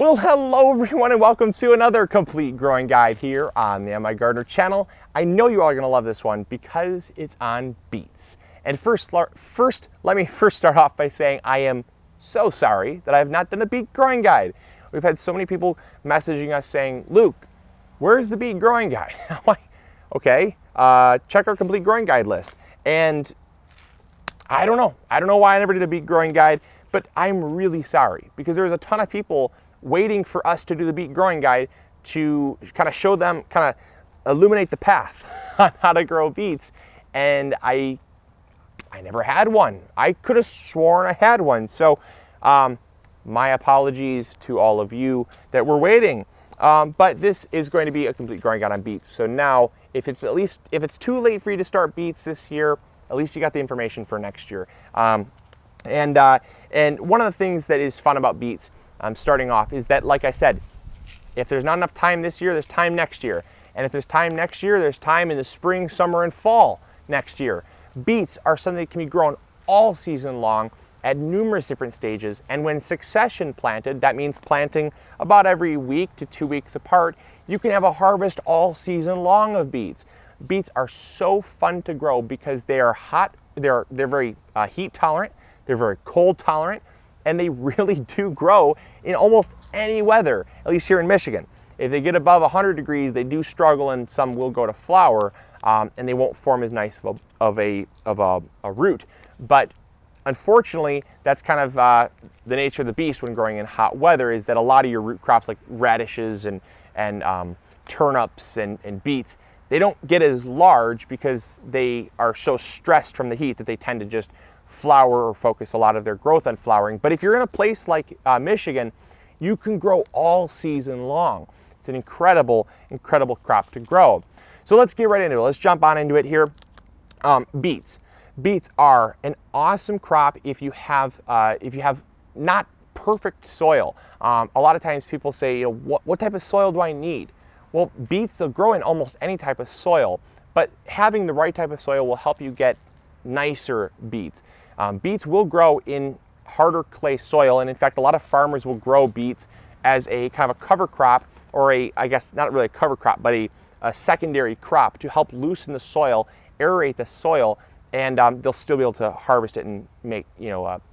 Well, hello everyone and welcome to another complete growing guide here on the MIgardener channel. I know you all are going to love this one because it's on beets. And first, let me start off by saying I am so sorry that I have not done a beet growing guide. We've had so many people messaging us saying, Luke, where's the beet growing guide? I'm like, okay, check our complete growing guide list. And I don't know why I never did a beet growing guide, but I'm really sorry because there's a ton of people waiting for us to do the beet growing guide to kind of show them, kind of illuminate the path on how to grow beets. And I never had one. I could have sworn I had one. So my apologies to all of you that were waiting. But this is going to be a complete growing guide on beets. So now if it's too late for you to start beets this year, at least you got the information for next year. And one of the things that is fun about beets, starting off, is that, like I said, if there's not enough time this year, there's time next year. And if there's time next year, there's time in the spring, summer, and fall next year. Beets are something that can be grown all season long at numerous different stages. And when succession planted, that means planting about every week to 2 weeks apart, you can have a harvest all season long of beets. Beets are so fun to grow because they are hot, they're very heat tolerant, they're very cold tolerant, and they really do grow in almost any weather, at least here in Michigan. If they get above 100 degrees, they do struggle and some will go to flower, and they won't form as nice of a root. But unfortunately, that's kind of the nature of the beast when growing in hot weather, is that a lot of your root crops like radishes and turnips and beets, they don't get as large because they are so stressed from the heat that they tend to just flower or focus a lot of their growth on flowering. But if you're in a place like Michigan, you can grow all season long. It's an incredible crop to grow. So let's get right into it. Let's jump on into it here. Beets. Beets are an awesome crop if you have not perfect soil. A lot of times people say, what type of soil do I need? Well, beets, they'll grow in almost any type of soil, but having the right type of soil will help you get nicer beets. Beets will grow in harder clay soil, and in fact, a lot of farmers will grow beets as a kind of a cover crop, or I guess not really a cover crop, but a secondary crop to help loosen the soil, aerate the soil, and they'll still be able to harvest it and make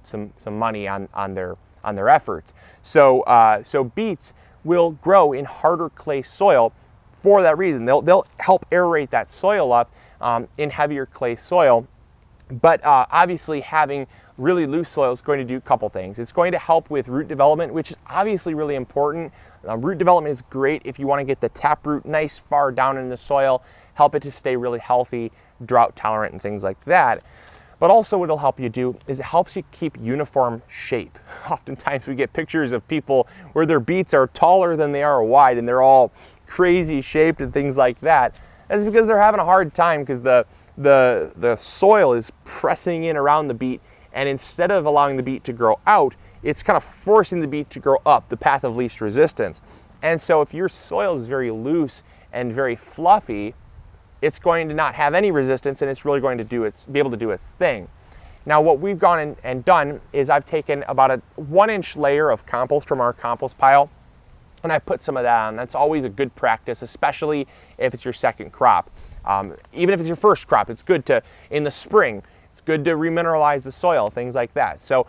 some money on their efforts. So beets will grow in harder clay soil for that reason. They'll help aerate that soil up in heavier clay soil. But obviously having really loose soil is going to do a couple things. It's going to help with root development, which is obviously really important. Root development is great if you want to get the taproot nice far down in the soil, help it to stay really healthy, drought tolerant, and things like that. But also what it'll help you do is it helps you keep uniform shape. Oftentimes we get pictures of people where their beets are taller than they are wide and they're all crazy shaped and things like that. That's because they're having a hard time because the soil is pressing in around the beet, and instead of allowing the beet to grow out, it's kind of forcing the beet to grow up the path of least resistance. And so if your soil is very loose and very fluffy, it's going to not have any resistance, and it's really going to be able to do its thing. Now what we've gone and done is I've taken about a 1-inch layer of compost from our compost pile, and I put some of that on. That's always a good practice, especially if it's your second crop. Even if it's your first crop, it's good to, in the spring, it's good to remineralize the soil, things like that. So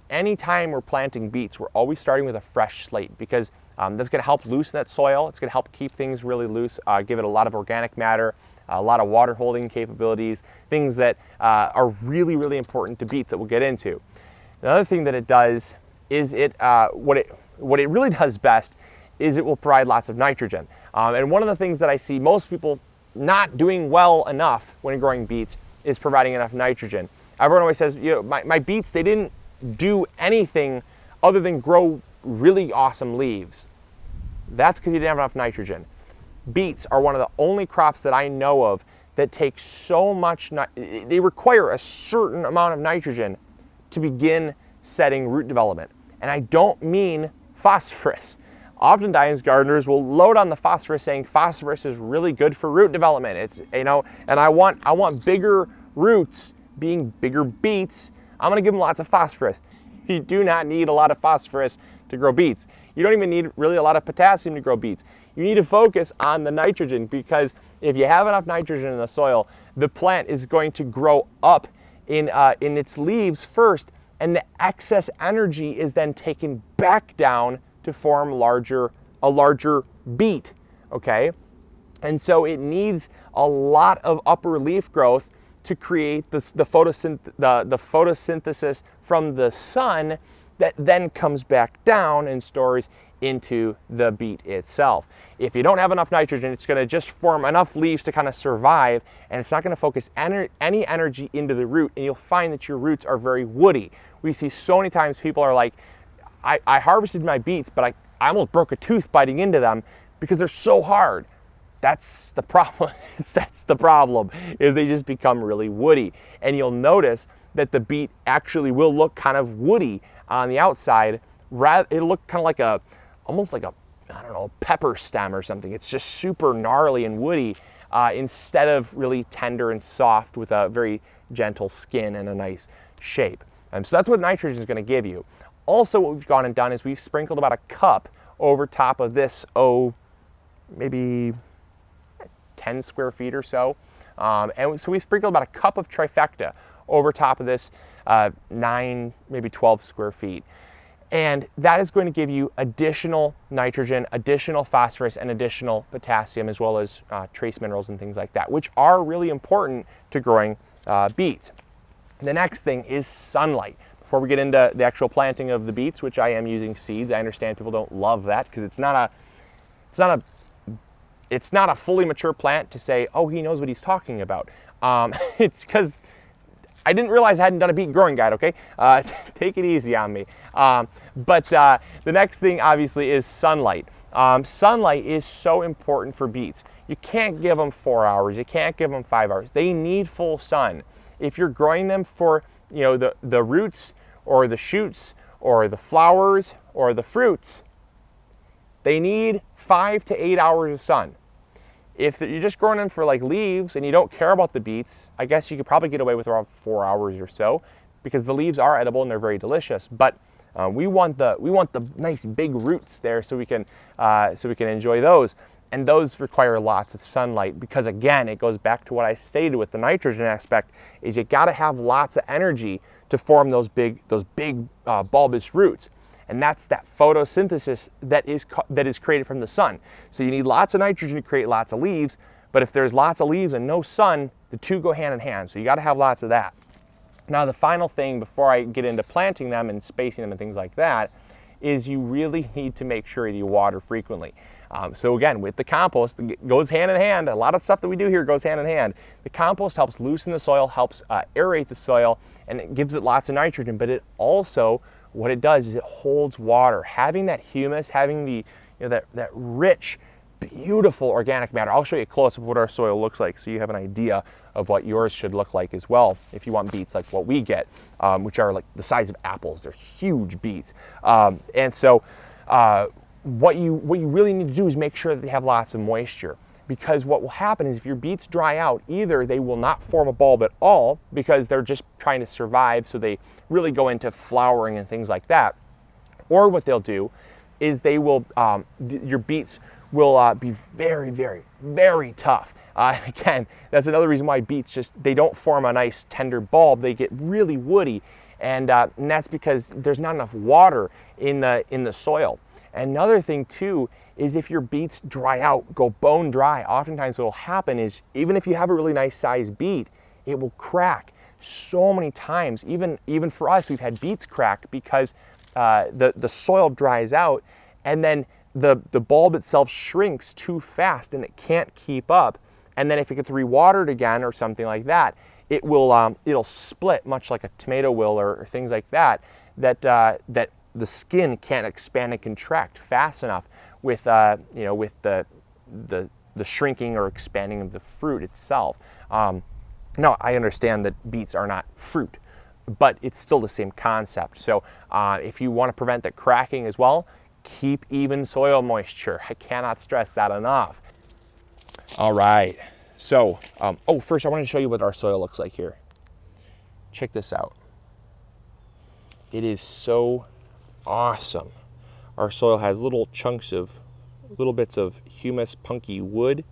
anytime we're planting beets, we're always starting with a fresh slate, because that's going to help loosen that soil. It's going to help keep things really loose, give it a lot of organic matter, a lot of water holding capabilities, things that are really important to beets that we'll get into. Another thing that it does is what it really does best is it will provide lots of nitrogen. And one of the things that I see most people not doing well enough when growing beets is providing enough nitrogen. Everyone always says, my beets, they didn't do anything other than grow really awesome leaves. That's because you didn't have enough nitrogen. Beets are one of the only crops that I know of that take so much, they require a certain amount of nitrogen to begin setting root development. And I don't mean phosphorus. Oftentimes gardeners will load on the phosphorus saying phosphorus is really good for root development. It's, and I want bigger roots, being bigger beets. I'm gonna give them lots of phosphorus. You do not need a lot of phosphorus to grow beets. You don't even need really a lot of potassium to grow beets. You need to focus on the nitrogen, because if you have enough nitrogen in the soil, the plant is going to grow up in its leaves first, and the excess energy is then taken back down to form a larger beet, okay? And so it needs a lot of upper leaf growth to create the photosynthesis from the sun that then comes back down and stores into the beet itself. If you don't have enough nitrogen, it's going to just form enough leaves to kind of survive, and it's not going to focus any energy into the root, and you'll find that your roots are very woody. We see so many times people are like, I harvested my beets, but I almost broke a tooth biting into them because they're so hard. That's the problem. That's the problem, is they just become really woody. And you'll notice that the beet actually will look kind of woody on the outside. It'll look kind of like almost like a, I don't know, pepper stem or something. It's just super gnarly and woody instead of really tender and soft with a very gentle skin and a nice shape. So that's what nitrogen is going to give you. Also, what we've gone and done is we've sprinkled about a cup over top of this, maybe 10 square feet or so. And so we sprinkled about a cup of trifecta over top of this 9, maybe 12 square feet. And that is going to give you additional nitrogen, additional phosphorus, and additional potassium, as well as trace minerals and things like that, which are really important to growing beets. The next thing is sunlight. Before we get into the actual planting of the beets, which I am using seeds, I understand people don't love that because it's not a fully mature plant to say, oh, he knows what he's talking about. It's because I didn't realize I hadn't done a beet growing guide, okay? Take it easy on me. But the next thing, obviously, is sunlight. Sunlight is so important for beets. You can't give them 4 hours. You can't give them 5 hours. They need full sun. If you're growing them for, the roots or the shoots or the flowers or the fruits, they need 5 to 8 hours of sun. If you're just growing them for like leaves and you don't care about the beets, I guess you could probably get away with around 4 hours or so, because the leaves are edible and they're very delicious. But we want the nice big roots there so we can enjoy those. And those require lots of sunlight, because again, it goes back to what I stated with the nitrogen aspect, is you got to have lots of energy to form those big bulbous roots. And that's that photosynthesis that is created from the sun. So you need lots of nitrogen to create lots of leaves, but if there's lots of leaves and no sun, the two go hand in hand. So you got to have lots of that. Now the final thing before I get into planting them and spacing them and things like that is you really need to make sure that you water frequently. So again, with the compost, it goes hand in hand. A lot of stuff that we do here goes hand in hand. The compost helps loosen the soil, helps aerate the soil, and it gives it lots of nitrogen, but it also, what it does is it holds water. Having that humus, having the that rich, beautiful organic matter. I'll show you a close-up of what our soil looks like so you have an idea of what yours should look like as well if you want beets like what we get, which are like the size of apples. They're huge beets. And so what you really need to do is make sure that they have lots of moisture, because what will happen is if your beets dry out, either they will not form a bulb at all because they're just trying to survive, so they really go into flowering and things like that, or what they'll do is they will, your beets will be very, very, very tough. Again, that's another reason why beets they don't form a nice tender bulb. They get really woody, and that's because there's not enough water in the soil. Another thing too is if your beets dry out, go bone dry, oftentimes what will happen is even if you have a really nice sized beet, it will crack so many times. Even for us, we've had beets crack because the soil dries out, and then the bulb itself shrinks too fast and it can't keep up. And then if it gets rewatered again or something like that, it will it'll split, much like a tomato will or things like that. That the skin can't expand and contract fast enough with with the shrinking or expanding of the fruit itself. Now I understand that beets are not fruit, but it's still the same concept. So if you want to prevent the cracking as well, keep even soil moisture. I cannot stress that enough. All right. So, first I want to show you what our soil looks like here. Check this out. It is so awesome. our soil has little chunks of, little bits of humus, punky wood.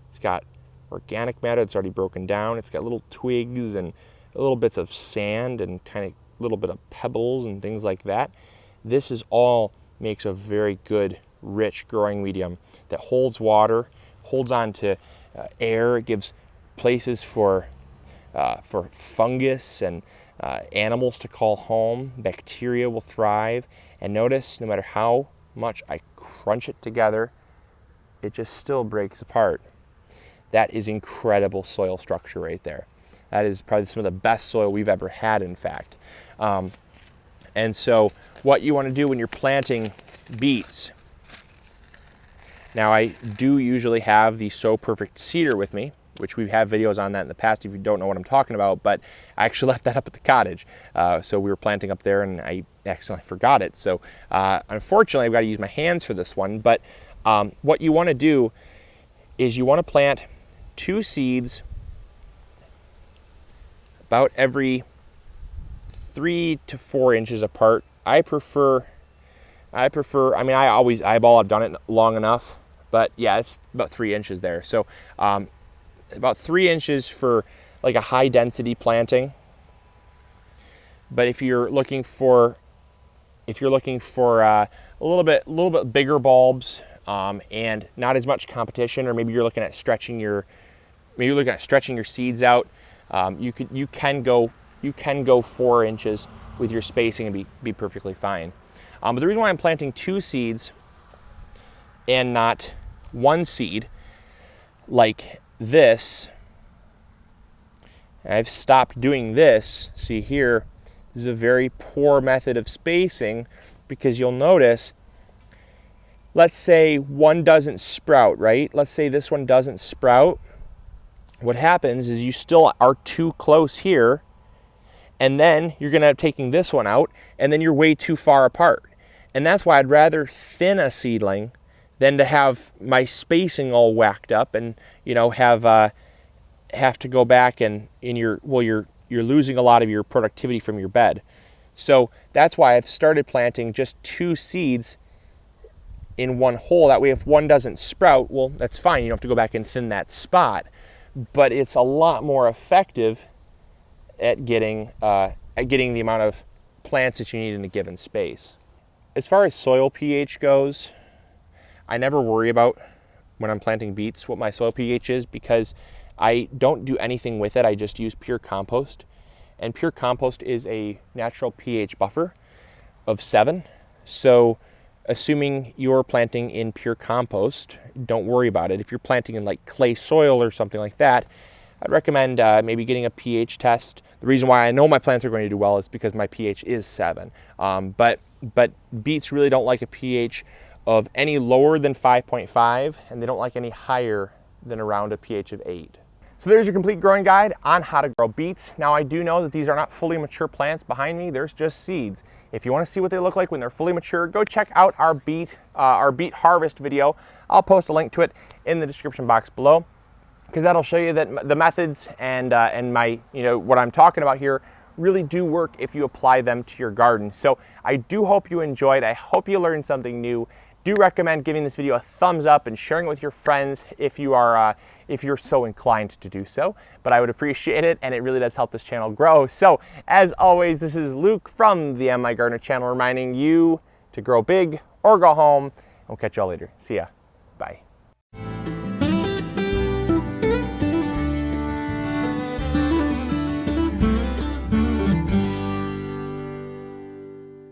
It's got organic matter that's already broken down. It's got little twigs and little bits of sand and kind of little bit of pebbles and things like that. This is all makes a very good, rich growing medium that holds water, holds on to air. It gives places for fungus and animals to call home. Bacteria will thrive. And notice, no matter how much I crunch it together, it just still breaks apart. That is incredible soil structure right there. That is probably some of the best soil we've ever had, in fact. And so what you want to do when you're planting beets, now I do usually have the So Perfect seeder with me, which we've had videos on that in the past if you don't know what I'm talking about, but I actually left that up at the cottage. So we were planting up there and I accidentally forgot it. So unfortunately I've got to use my hands for this one, but what you want to do is you want to plant 2 seeds about every 3 to 4 inches apart. I mean, I always eyeball, I've done it long enough, but yeah, it's about 3 inches there. So about 3 inches for like a high density planting. But if you're looking for a little bit bigger bulbs and not as much competition, or maybe you're looking at stretching your seeds out, you can go 4 inches with your spacing and be perfectly fine. But the reason why I'm planting 2 seeds and not 1 seed like this, I've stopped doing this. See here, this is a very poor method of spacing, because you'll notice, let's say one doesn't sprout, right? Let's say this one doesn't sprout. What happens is you still are too close here, and then you're going to end up taking this one out, and then you're way too far apart. And that's why I'd rather thin a seedling than to have my spacing all whacked up and, you know, have to go back and you're losing a lot of your productivity from your bed. So that's why I've started planting just 2 seeds in one hole. That way, if one doesn't sprout, well, that's fine. You don't have to go back and thin that spot. But it's a lot more effective at getting the amount of plants that you need in a given space. As far as soil pH goes, I never worry about, when I'm planting beets, what my soil pH is, because I don't do anything with it. I just use pure compost. And pure compost is a natural pH buffer of 7. So assuming you're planting in pure compost, don't worry about it. If you're planting in like clay soil or something like that, I'd recommend maybe getting a pH test. The reason why I know my plants are going to do well is because my pH is 7. But beets really don't like a pH of any lower than 5.5, and they don't like any higher than around a pH of 8. So there's your complete growing guide on how to grow beets. Now, I do know that these are not fully mature plants behind me. There's just seeds. If you want to see what they look like when they're fully mature, go check out our beet harvest video. I'll post a link to it in the description box below, because that'll show you that the methods and my, you know, what I'm talking about here really do work if you apply them to your garden. So I do hope you enjoyed. I hope you learned something new. Do recommend giving this video a thumbs up and sharing it with your friends if you're so inclined to do so. But I would appreciate it, and it really does help this channel grow. So as always, this is Luke from the MIgardener channel, reminding you to grow big or go home. We'll catch y'all later. See ya.